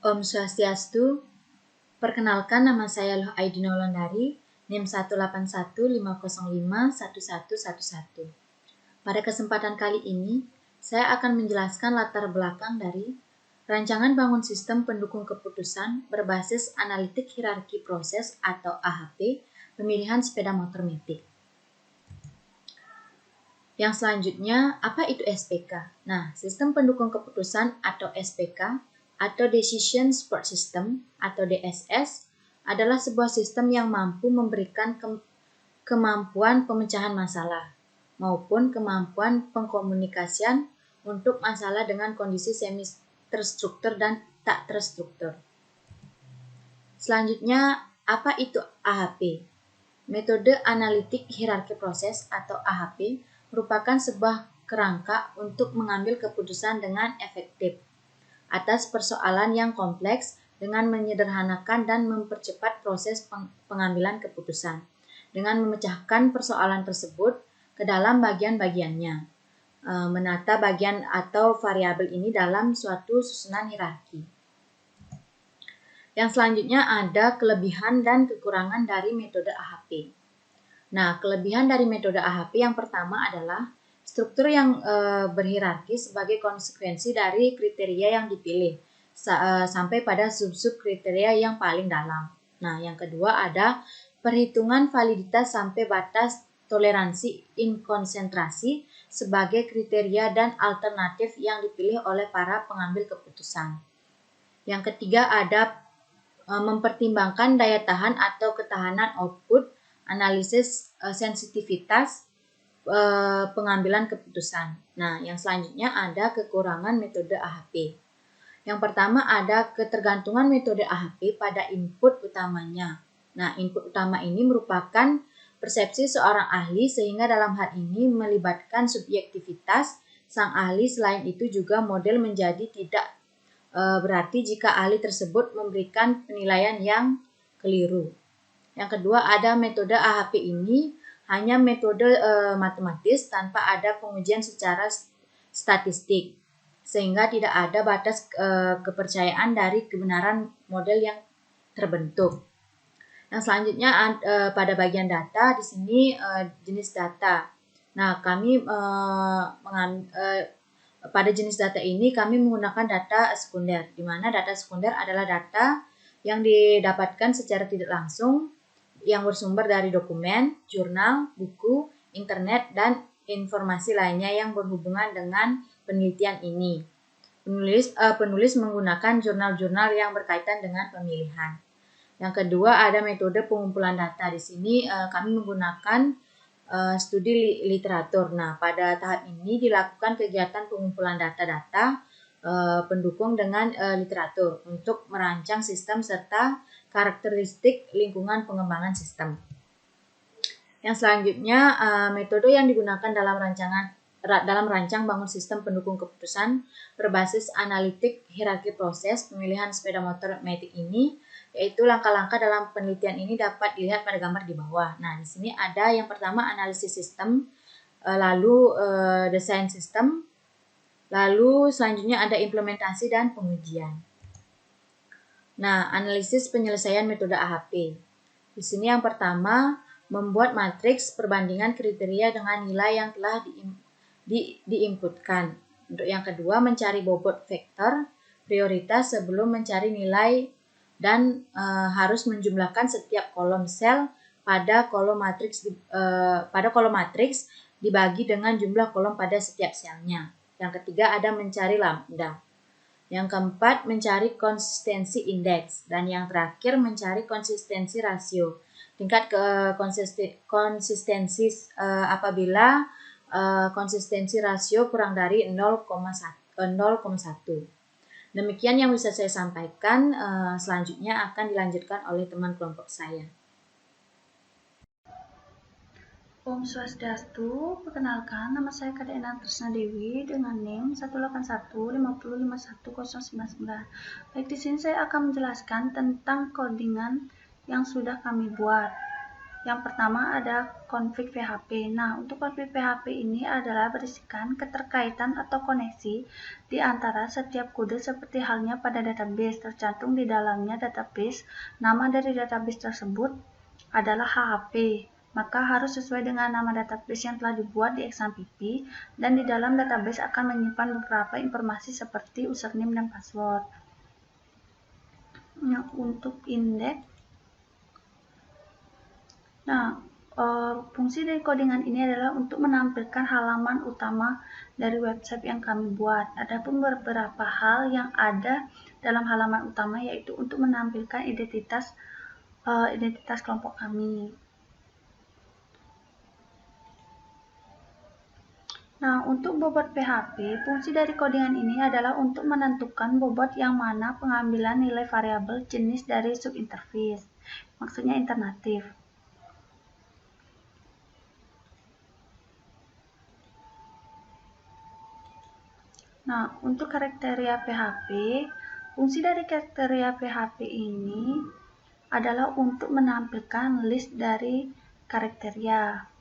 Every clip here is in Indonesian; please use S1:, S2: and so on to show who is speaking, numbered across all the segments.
S1: Om Swastiastu, perkenalkan nama saya Loh Aidina Wulandari, NIM 181505111. Pada kesempatan kali ini, saya akan menjelaskan latar belakang dari Rancangan Bangun Sistem Pendukung Keputusan berbasis Analitik Hierarki Proses atau AHP pemilihan sepeda motor matic. Yang selanjutnya, apa itu SPK? Nah, Sistem Pendukung Keputusan atau SPK atau Decision Support System atau DSS adalah sebuah sistem yang mampu memberikan kemampuan pemecahan masalah maupun kemampuan pengkomunikasian untuk masalah dengan kondisi semi terstruktur dan tak terstruktur. Selanjutnya, apa itu AHP? Metode Analitik Hierarki Proses atau AHP merupakan sebuah kerangka untuk mengambil keputusan dengan efektif atas persoalan yang kompleks dengan menyederhanakan dan mempercepat proses pengambilan keputusan dengan memecahkan persoalan tersebut ke dalam bagian-bagiannya, menata bagian atau variabel ini dalam suatu susunan hierarki. Yang selanjutnya ada kelebihan dan kekurangan dari metode AHP. Nah, kelebihan dari metode AHP yang pertama adalah struktur yang berhierarki sebagai konsekuensi dari kriteria yang dipilih sampai pada sub-sub kriteria yang paling dalam. Nah, yang kedua ada perhitungan validitas sampai batas toleransi inkonsentrasi sebagai kriteria dan alternatif yang dipilih oleh para pengambil keputusan. Yang ketiga ada mempertimbangkan daya tahan atau ketahanan output, analisis sensitivitas pengambilan keputusan. Nah, yang selanjutnya ada kekurangan metode AHP. Yang pertama ada ketergantungan metode AHP pada input utamanya. Nah, input utama ini merupakan persepsi seorang ahli sehingga dalam hal ini melibatkan subjektivitas sang ahli. Selain itu juga model menjadi tidak berarti jika ahli tersebut memberikan penilaian yang keliru. Yang kedua ada metode AHP ini hanya metode matematis tanpa ada pengujian secara statistik, sehingga tidak ada batas kepercayaan dari kebenaran model yang terbentuk. Yang selanjutnya pada bagian data, di sini jenis data. Nah, kami pada jenis data ini kami menggunakan data sekunder, di mana data sekunder adalah data yang didapatkan secara tidak langsung yang bersumber dari dokumen, jurnal, buku, internet, dan informasi lainnya yang berhubungan dengan penelitian ini. Penulis menggunakan jurnal-jurnal yang berkaitan dengan pemilihan. Yang kedua ada metode pengumpulan data. Di sini kami menggunakan studi literatur. Nah, pada tahap ini dilakukan kegiatan pengumpulan data-data pendukung dengan literatur untuk merancang sistem serta karakteristik lingkungan pengembangan sistem. Yang selanjutnya metode yang digunakan dalam rancang bangun sistem pendukung keputusan berbasis analitik hierarki proses pemilihan sepeda motor matic ini, yaitu langkah-langkah dalam penelitian ini dapat dilihat pada gambar di bawah. Nah, di sini ada yang pertama analisis sistem, lalu desain sistem, lalu selanjutnya ada implementasi dan pengujian. Nah, analisis penyelesaian metode AHP. Di sini yang pertama membuat matriks perbandingan kriteria dengan nilai yang telah diinputkan. Untuk yang kedua mencari bobot vektor prioritas sebelum mencari nilai dan harus menjumlahkan setiap kolom sel pada kolom matriks dibagi dengan jumlah kolom pada setiap selnya. Yang ketiga ada mencari lambda. Yang keempat mencari konsistensi indeks dan yang terakhir mencari konsistensi rasio. Tingkat konsistensi apabila konsistensi rasio kurang dari 0,1. Demikian yang bisa saya sampaikan. Selanjutnya akan dilanjutkan oleh teman kelompok saya.
S2: Om Swastiastu, perkenalkan nama saya Kadena Tresna Dewi dengan NIM 18150511099. Baik, di sini saya akan menjelaskan tentang codingan yang sudah kami buat. Yang pertama ada config PHP. Nah, untuk config PHP ini adalah berisikan keterkaitan atau koneksi di antara setiap kode seperti halnya pada database. Tercantum di dalamnya database, nama dari database tersebut adalah HHP. Maka harus sesuai dengan nama database yang telah dibuat di XAMPP, dan di dalam database akan menyimpan beberapa informasi seperti username dan password. Nah, untuk indeks, fungsi dari codingan ini adalah untuk menampilkan halaman utama dari website yang kami buat. Adapun beberapa hal yang ada dalam halaman utama yaitu untuk menampilkan identitas kelompok kami. Nah, untuk bobot PHP, fungsi dari codingan ini adalah untuk menentukan bobot yang mana pengambilan nilai variabel jenis dari subinterface, maksudnya alternatif. Nah, untuk kriteria PHP, fungsi dari kriteria PHP ini adalah untuk menampilkan list dari kriteria.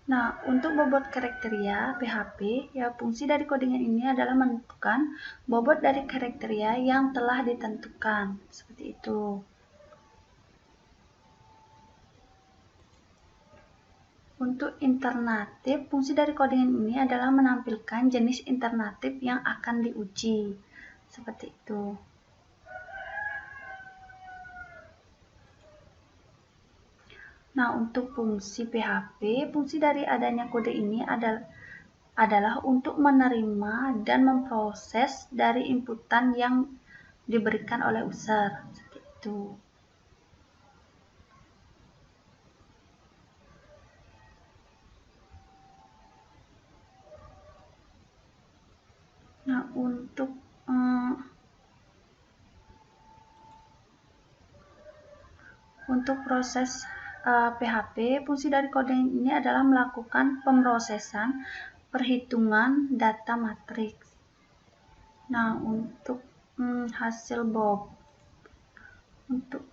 S2: Nah, untuk bobot kriteria PHP, ya fungsi dari codingan ini adalah menentukan bobot dari kriteria yang telah ditentukan. Seperti itu. Untuk alternatif, fungsi dari codingan ini adalah menampilkan jenis alternatif yang akan diuji. Seperti itu. Nah, untuk fungsi PHP, fungsi dari adanya kode ini adalah untuk menerima dan memproses dari inputan yang diberikan oleh user. Seperti itu. Nah, untuk proses PHP, fungsi dari kode ini adalah melakukan pemrosesan perhitungan data matriks. Nah, untuk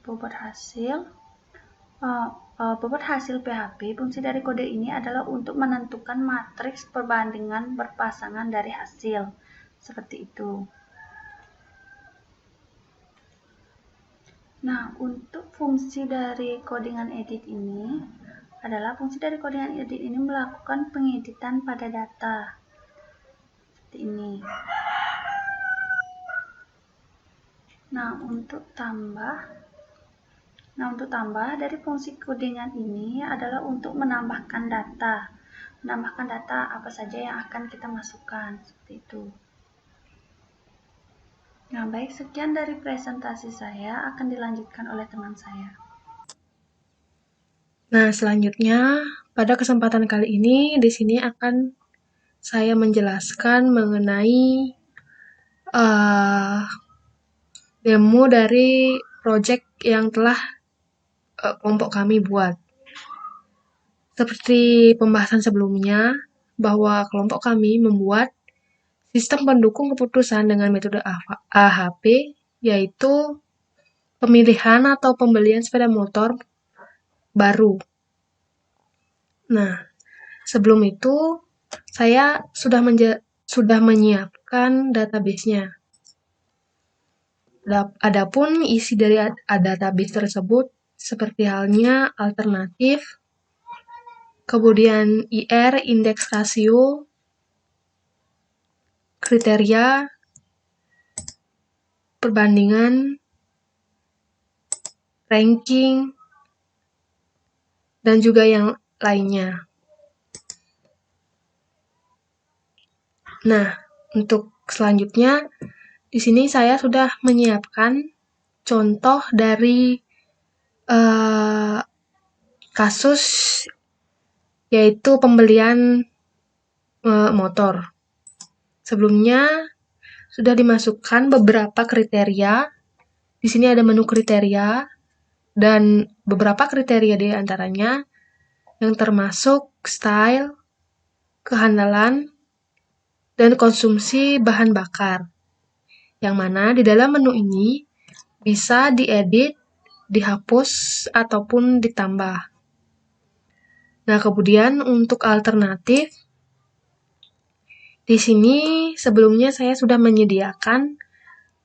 S2: bobot hasil PHP, fungsi dari kode ini adalah untuk menentukan matriks perbandingan berpasangan dari hasil. Seperti itu. Nah, untuk fungsi dari codingan edit ini adalah melakukan pengeditan pada data. Seperti ini. Nah, untuk tambah dari fungsi codingan ini adalah untuk menambahkan data. Menambahkan data apa saja yang akan kita masukkan. Seperti itu. Nah, baik, sekian dari presentasi saya, akan dilanjutkan oleh teman saya.
S3: Nah, selanjutnya pada kesempatan kali ini di sini akan saya menjelaskan mengenai demo dari project yang telah kelompok kami buat. Seperti pembahasan sebelumnya, bahwa kelompok kami membuat sistem pendukung keputusan dengan metode AHP, yaitu pemilihan atau pembelian sepeda motor baru. Nah, sebelum itu saya sudah menyiapkan database-nya. Adapun isi dari database tersebut seperti halnya alternatif, kemudian IR, indeks rasio, kriteria, perbandingan, ranking, dan juga yang lainnya. Nah, untuk selanjutnya, di sini saya sudah menyiapkan contoh dari kasus yaitu pembelian motor. Sebelumnya sudah dimasukkan beberapa kriteria. Di sini ada menu kriteria dan beberapa kriteria di antaranya yang termasuk style, kehandalan, dan konsumsi bahan bakar. yang mana di dalam menu ini bisa diedit, dihapus, ataupun ditambah. Nah, kemudian untuk alternatif, di sini sebelumnya saya sudah menyediakan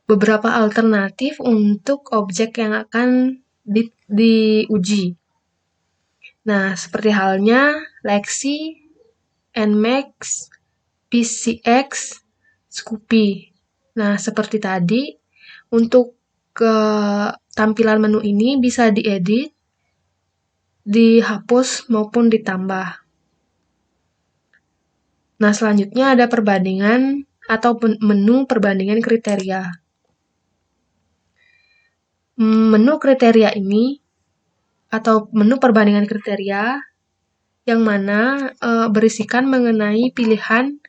S3: beberapa alternatif untuk objek yang akan diuji. Nah, seperti halnya Lexi, Nmax, PCX, Scoopy. Nah, seperti tadi, untuk tampilan menu ini bisa diedit, dihapus, maupun ditambah. Nah, selanjutnya ada perbandingan atau menu perbandingan kriteria. Menu kriteria ini atau menu perbandingan kriteria yang mana berisikan mengenai pilihan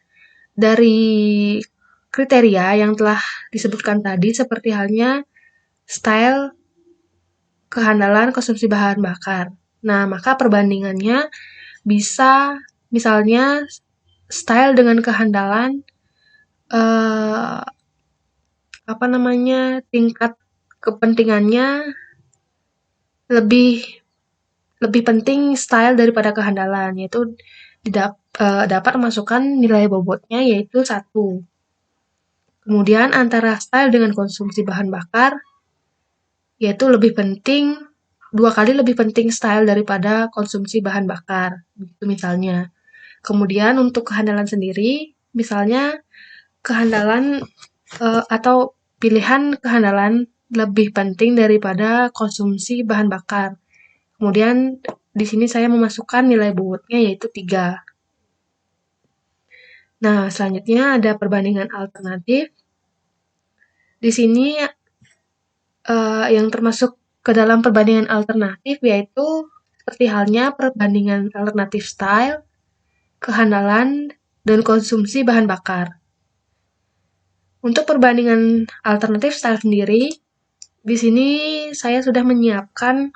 S3: dari kriteria yang telah disebutkan tadi, seperti halnya style, kehandalan, konsumsi bahan bakar. Nah, maka perbandingannya bisa misalnya style dengan kehandalan, tingkat kepentingannya lebih penting style daripada kehandalan, yaitu dapat memasukkan nilai bobotnya yaitu 1. Kemudian antara style dengan konsumsi bahan bakar, yaitu lebih penting 2 kali lebih penting style daripada konsumsi bahan bakar, gitu misalnya. Kemudian untuk kehandalan sendiri, misalnya kehandalan atau pilihan kehandalan lebih penting daripada konsumsi bahan bakar. Kemudian di sini saya memasukkan nilai bobotnya yaitu 3. Nah, selanjutnya ada perbandingan alternatif. Di sini yang termasuk ke dalam perbandingan alternatif yaitu seperti halnya perbandingan alternatif style, kehandalan, dan konsumsi bahan bakar. Untuk perbandingan alternatif style sendiri, di sini saya sudah menyiapkan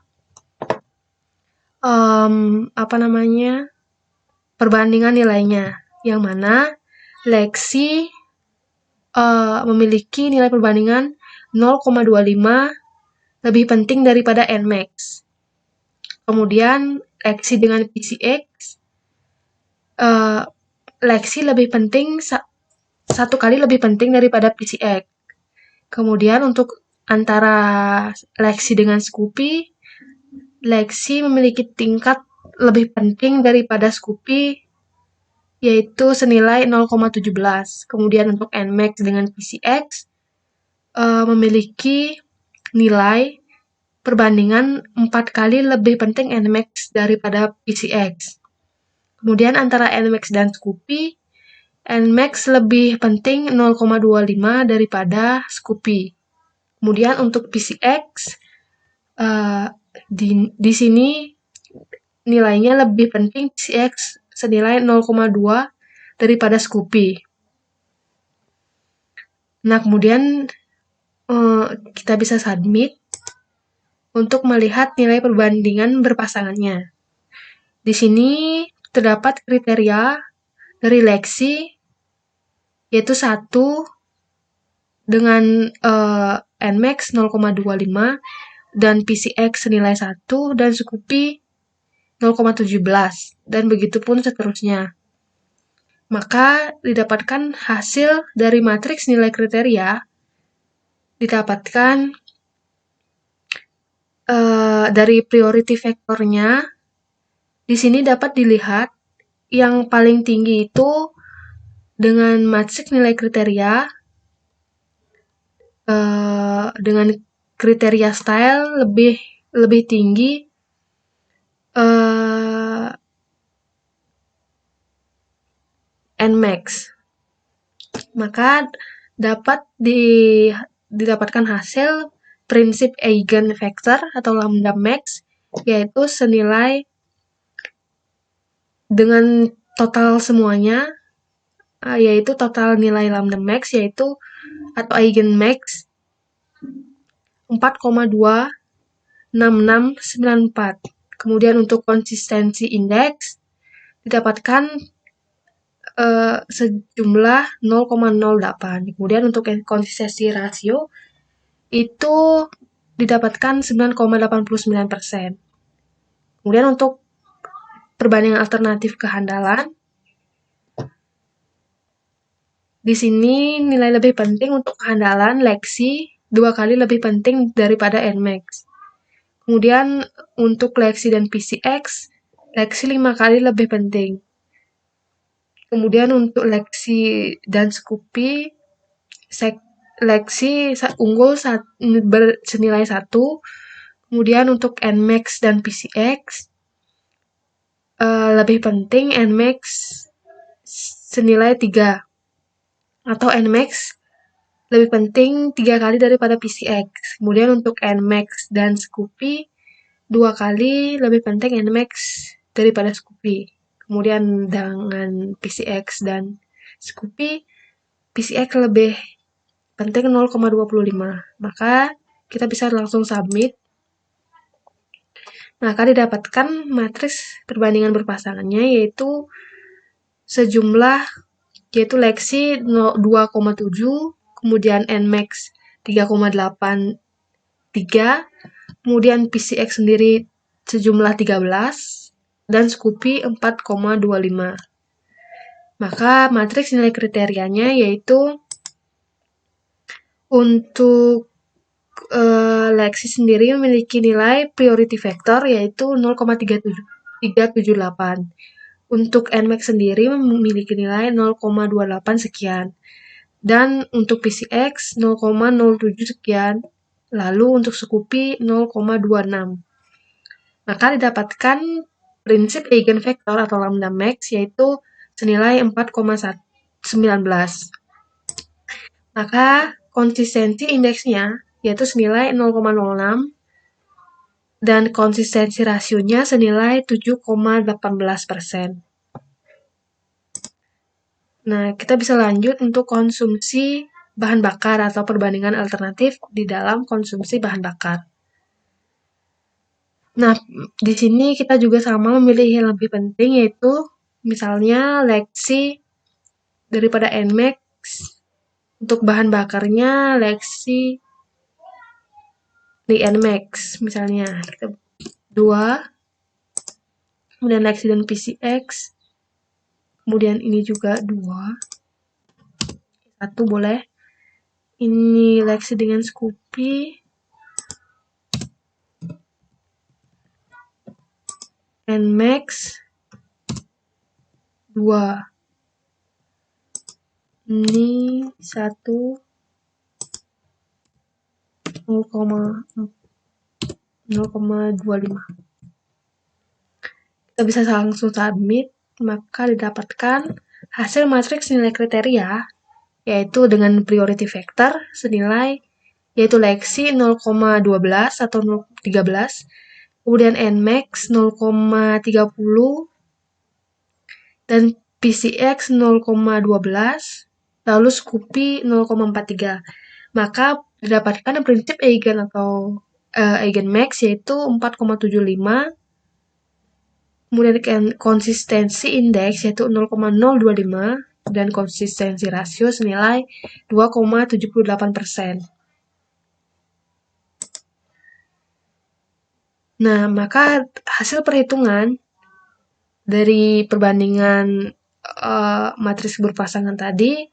S3: perbandingan nilainya, yang mana Lexi memiliki nilai perbandingan 0,25 lebih penting daripada Nmax. Kemudian Lexi dengan PCX, Lexi lebih penting 1 kali lebih penting daripada PCX. Kemudian untuk antara Lexi dengan Scoopy, Lexi memiliki tingkat lebih penting daripada Scoopy, yaitu senilai 0,17. Kemudian untuk Nmax dengan PCX memiliki nilai perbandingan 4 kali lebih penting Nmax daripada PCX. Kemudian antara Nmax dan Scoopy, Nmax lebih penting 0,25 daripada Scoopy. Kemudian untuk PCX, di sini nilainya lebih penting PCX senilai 0,2 daripada Scoopy. Nah, kemudian kita bisa submit untuk melihat nilai perbandingan berpasangannya. Di sini terdapat kriteria dari Lexi, yaitu 1 dengan Nmax 0,25 dan PCX senilai 1 dan Scoopy 0,17 dan begitu pun seterusnya. Maka didapatkan hasil dari matriks nilai kriteria didapatkan dari priority vektornya. Di sini dapat dilihat yang paling tinggi itu dengan matriks nilai kriteria dengan kriteria style lebih tinggi Nmax. Maka dapat didapatkan hasil prinsip eigenvector atau lambda max, yaitu senilai dengan total semuanya, yaitu total nilai lambda max yaitu atau eigenmax 4,26694. Kemudian untuk konsistensi indeks didapatkan sejumlah 0,08. Kemudian untuk konsistensi rasio itu didapatkan 9,89%. Kemudian untuk perbandingan alternatif kehandalan, di sini nilai lebih penting untuk kehandalan Lexi 2 kali lebih penting daripada NMAX. Kemudian untuk Lexi dan PCX, Lexi 5 kali lebih penting. Kemudian untuk Lexi dan Scoopy, Lexi unggul senilai 1. Kemudian untuk NMAX dan PCX, lebih penting NMAX senilai 3. Atau NMAX lebih penting 3 kali daripada PCX. Kemudian untuk NMAX dan Scoopy, 2 kali lebih penting NMAX daripada Scoopy. Kemudian dengan PCX dan Scoopy, PCX lebih penting 0,25. Maka kita bisa langsung submit. Maka didapatkan matriks perbandingan berpasangannya yaitu Lexi 2,7, kemudian NMAX 3,83, kemudian PCX sendiri sejumlah 13, dan Scoopy 4,25. Maka matriks nilai kriterianya yaitu untuk Lexi sendiri memiliki nilai priority factor yaitu 0,378. Untuk NMAX sendiri memiliki nilai 0,28 sekian. Dan untuk PCX 0,07 sekian. Lalu untuk Scoopy 0,26. Maka didapatkan prinsip eigenvector atau lambda max yaitu senilai 4,19. Maka konsistensi indeksnya yaitu senilai 0,06 dan konsistensi rasionya senilai 7,18%. Nah, kita bisa lanjut untuk konsumsi bahan bakar atau perbandingan alternatif di dalam konsumsi bahan bakar. Nah, di sini kita juga sama memilih yang lebih penting yaitu misalnya Lexi daripada NMAX. Untuk bahan bakarnya Lexi di NMAX misalnya 2, kemudian Lexi dan PCX, kemudian ini juga 2, 1 boleh, ini Lexi dengan Scoopy, NMAX 2, ini 1, 0,25. Kita bisa langsung submit, maka didapatkan hasil matriks nilai kriteria yaitu dengan priority factor senilai yaitu Lexi 0,12 atau 0,13, kemudian NMAX 0,30 dan PCX 0,12, lalu Scoopy 0,43. Maka didapatkan prinsip eigen atau eigenmax yaitu 4,75, kemudian konsistensi indeks yaitu 0,025 dan konsistensi rasio senilai 2,78%. Nah, maka hasil perhitungan dari perbandingan matriks berpasangan tadi,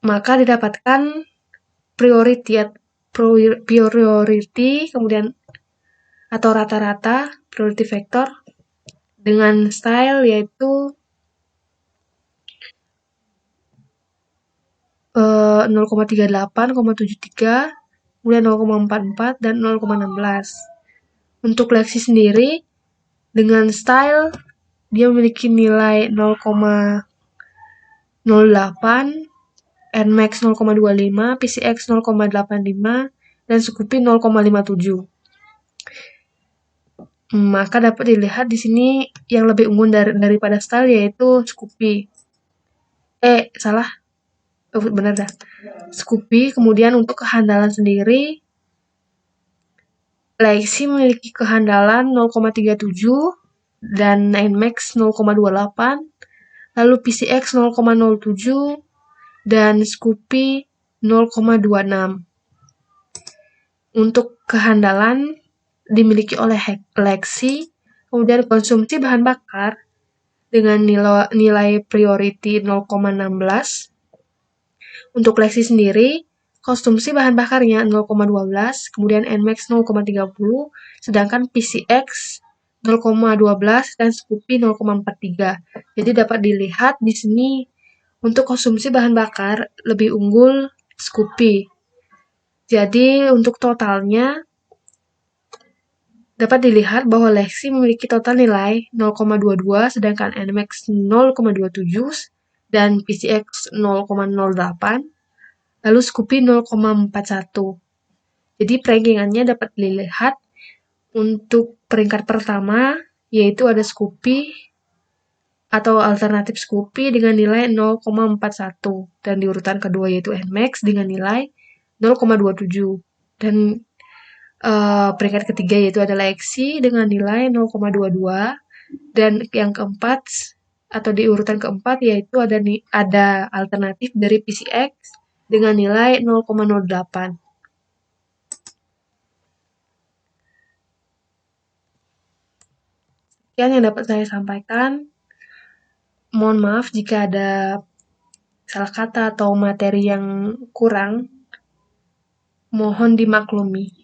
S3: maka didapatkan priority kemudian atau rata-rata priority factor dengan style yaitu 0,38, 0,73, kemudian 0,44 dan 0,16. Untuk Lexi sendiri dengan style dia memiliki nilai 0,08, NMAX 0,25, PCX 0,85, dan Scoopy 0,57. Maka dapat dilihat di sini yang lebih unggul daripada style yaitu Scoopy. Benar dah. Scoopy. Kemudian untuk kehandalan sendiri, Lexi memiliki kehandalan 0,37 dan NMAX 0,28. lalu PCX 0,07, dan Scoopy 0,26. Untuk kehandalan dimiliki oleh Lexi, kemudian konsumsi bahan bakar dengan nilai priority 0,16. Untuk Lexi sendiri, konsumsi bahan bakarnya 0,12, kemudian NMAX 0,30, sedangkan PCX 0,12 dan Scoopy 0,43. Jadi dapat dilihat di sini untuk konsumsi bahan bakar lebih unggul Scoopy. Jadi untuk totalnya dapat dilihat bahwa Lexi memiliki total nilai 0,22 sedangkan NMAX 0,27 dan PCX 0,08 lalu Scoopy 0,41. Jadi rankingannya dapat dilihat untuk peringkat pertama yaitu ada Scoopy atau alternatif Scoopy dengan nilai 0,41 dan di urutan kedua yaitu NMAX dengan nilai 0,27 dan peringkat ketiga yaitu adalah Lexi dengan nilai 0,22 dan yang keempat atau di urutan keempat yaitu ada alternatif dari PCX dengan nilai 0,08. Sekian yang dapat saya sampaikan. Mohon maaf jika ada salah kata atau materi yang kurang. Mohon dimaklumi.